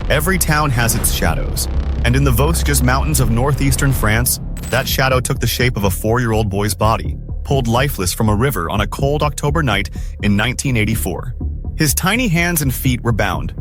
Every town has its shadows, and in the Vosges mountains of northeastern France, that shadow took the shape of a 4-year-old boy's body, pulled lifeless from a river on a cold October night in 1984. His tiny hands and feet were bound,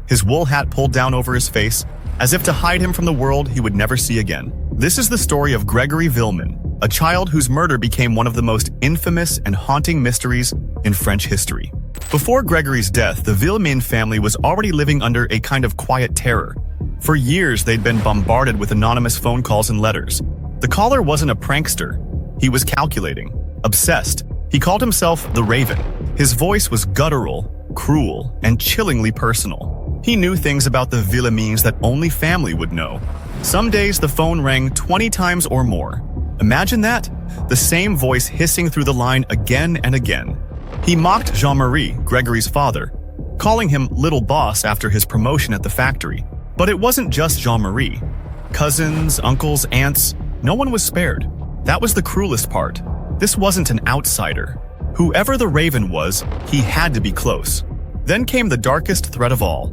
his wool hat pulled down over his face, as if to hide him from the world he would never see again. This is the story of Gregory Villemin, a child whose murder became one of the most infamous and haunting mysteries in French history. Before Gregory's death, the Villemin family was already living under a kind of quiet terror. For years, they'd been bombarded with anonymous phone calls and letters. The caller wasn't a prankster. He was calculating, obsessed. He called himself the Raven. His voice was guttural, cruel, and chillingly personal. He knew things about the Villemins that only family would know. Some days the phone rang 20 times or more. Imagine that, the same voice hissing through the line again and again. He mocked Jean-Marie, Gregory's father, calling him Little Boss after his promotion at the factory. But it wasn't just Jean-Marie. Cousins, uncles, aunts, no one was spared. That was the cruelest part. This wasn't an outsider. Whoever the Raven was, he had to be close. Then came the darkest threat of all.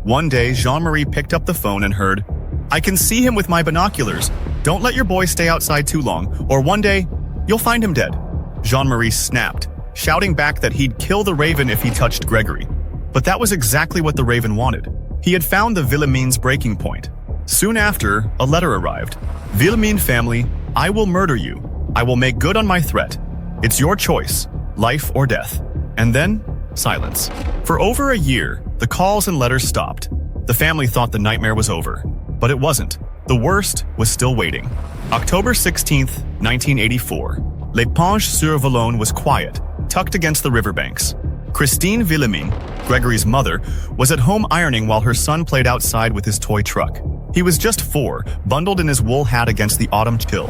One day, Jean-Marie picked up the phone and heard, "I can see him with my binoculars. Don't let your boy stay outside too long, or one day, you'll find him dead." Jean-Marie snapped, shouting back that he'd kill the Raven if he touched Gregory. But that was exactly what the Raven wanted. He had found the Villemins' breaking point. Soon after, a letter arrived. "Villemin family, I will murder you. I will make good on my threat. It's your choice, life or death." And then, silence. For over a year, the calls and letters stopped. The family thought the nightmare was over. But it wasn't. The worst was still waiting. October 16th, 1984. L'Épinge-sur-Vallon was quiet, tucked against the riverbanks. Christine Villemin, Gregory's mother, was at home ironing while her son played outside with his toy truck. He was just 4, bundled in his wool hat against the autumn chill.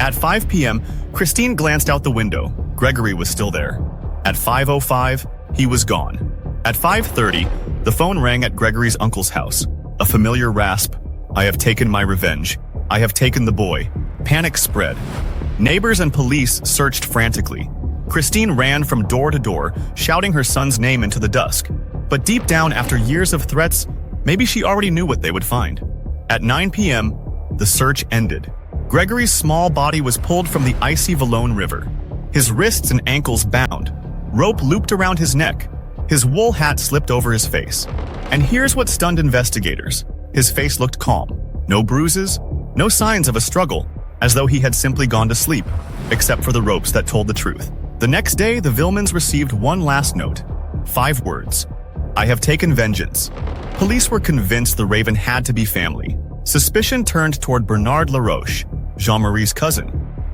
At 5 p.m., Christine glanced out the window. Gregory was still there. At 5:05, he was gone. At 5:30, the phone rang at Gregory's uncle's house. A familiar rasp. "I have taken my revenge. I have taken the boy." Panic spread. Neighbors and police searched frantically. Christine ran from door to door, shouting her son's name into the dusk. But deep down, after years of threats, maybe she already knew what they would find. At 9 p.m., the search ended. Gregory's small body was pulled from the icy Vallon River. His wrists and ankles bound. Rope looped around his neck. His wool hat slipped over his face. And here's what stunned investigators. His face looked calm. No bruises, no signs of a struggle, as though he had simply gone to sleep, except for the ropes that told the truth. The next day, the Villemins received one last note. 5 words. "I have taken vengeance." Police were convinced the Raven had to be family. Suspicion turned toward Bernard Laroche, Jean-Marie's cousin.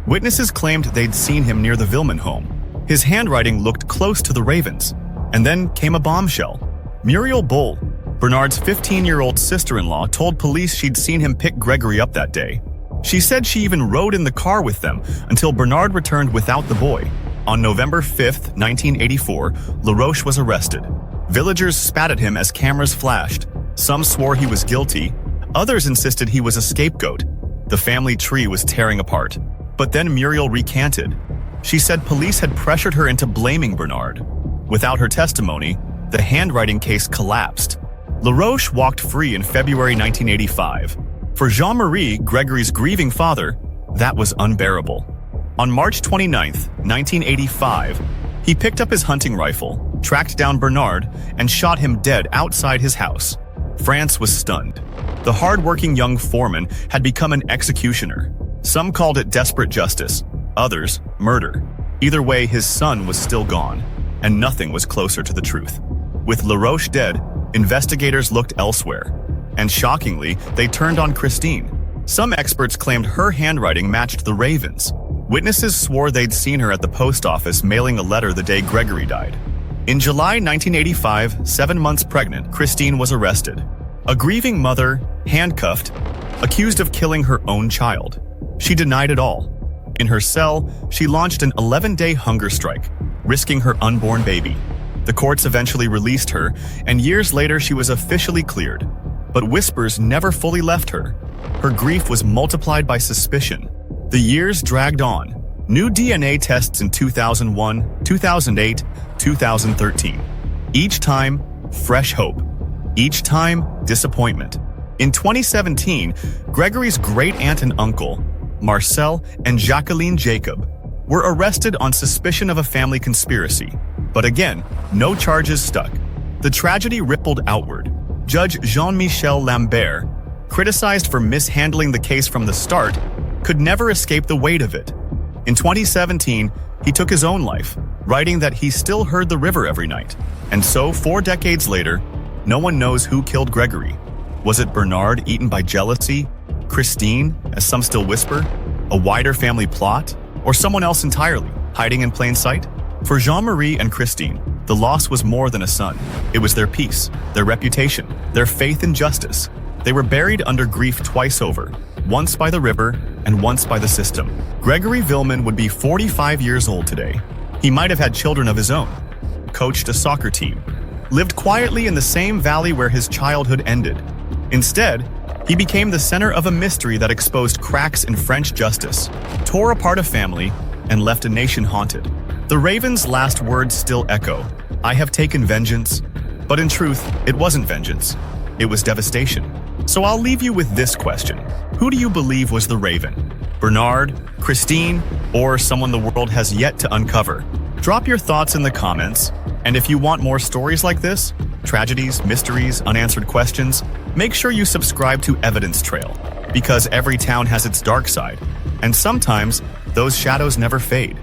Witnesses claimed they'd seen him near the Villemin home. His handwriting looked close to the Raven's. And then came a bombshell. Muriel Bull, Bernard's 15-year-old sister-in-law, told police she'd seen him pick Gregory up that day. She said she even rode in the car with them until Bernard returned without the boy. On November 5th, 1984, Laroche was arrested. Villagers spat at him as cameras flashed. Some swore he was guilty. Others insisted he was a scapegoat. The family tree was tearing apart. But then Muriel recanted. She said police had pressured her into blaming Bernard. Without her testimony, the handwriting case collapsed. Laroche walked free in February 1985. For Jean-Marie, Gregory's grieving father, that was unbearable. On March 29, 1985, he picked up his hunting rifle, tracked down Bernard, and shot him dead outside his house. France was stunned. The hard-working young foreman had become an executioner. Some called it desperate justice, others murder. Either way, his son was still gone, and nothing was closer to the truth. With Laroche dead, investigators looked elsewhere. And shockingly, they turned on Christine. Some experts claimed her handwriting matched the Raven's. Witnesses swore they'd seen her at the post office mailing a letter the day Gregory died. In July 1985, 7 months pregnant, Christine was arrested. A grieving mother, handcuffed, accused of killing her own child. She denied it all. In her cell, she launched an 11-day hunger strike, risking her unborn baby. The courts eventually released her, and years later she was officially cleared. But whispers never fully left her. Her grief was multiplied by suspicion. The years dragged on. New DNA tests in 2001, 2008, 2013. Each time, fresh hope. Each time, disappointment. In 2017, Gregory's great-aunt and uncle, Marcel and Jacqueline Jacob, were arrested on suspicion of a family conspiracy. But again, no charges stuck. The tragedy rippled outward. Judge Jean-Michel Lambert, criticized for mishandling the case from the start, could never escape the weight of it. In 2017, he took his own life, writing that he still heard the river every night. And so, 4 decades later, no one knows who killed Gregory. Was it Bernard eaten by jealousy? Christine, as some still whisper? A wider family plot? Or someone else entirely, hiding in plain sight? For Jean-Marie and Christine, the loss was more than a son. It was their peace, their reputation, their faith in justice. They were buried under grief twice over, once by the river and once by the system. Gregory Villemin would be 45 years old today. He might have had children of his own, coached a soccer team, lived quietly in the same valley where his childhood ended. Instead, he became the center of a mystery that exposed cracks in French justice, tore apart a family, and left a nation haunted. The Raven's last words still echo, "I have taken vengeance," but in truth, it wasn't vengeance. It was devastation. So I'll leave you with this question. Who do you believe was the Raven? Bernard, Christine, or someone the world has yet to uncover? Drop your thoughts in the comments, and if you want more stories like this, tragedies, mysteries, unanswered questions, make sure you subscribe to Evidence Trail, because every town has its dark side, and sometimes those shadows never fade.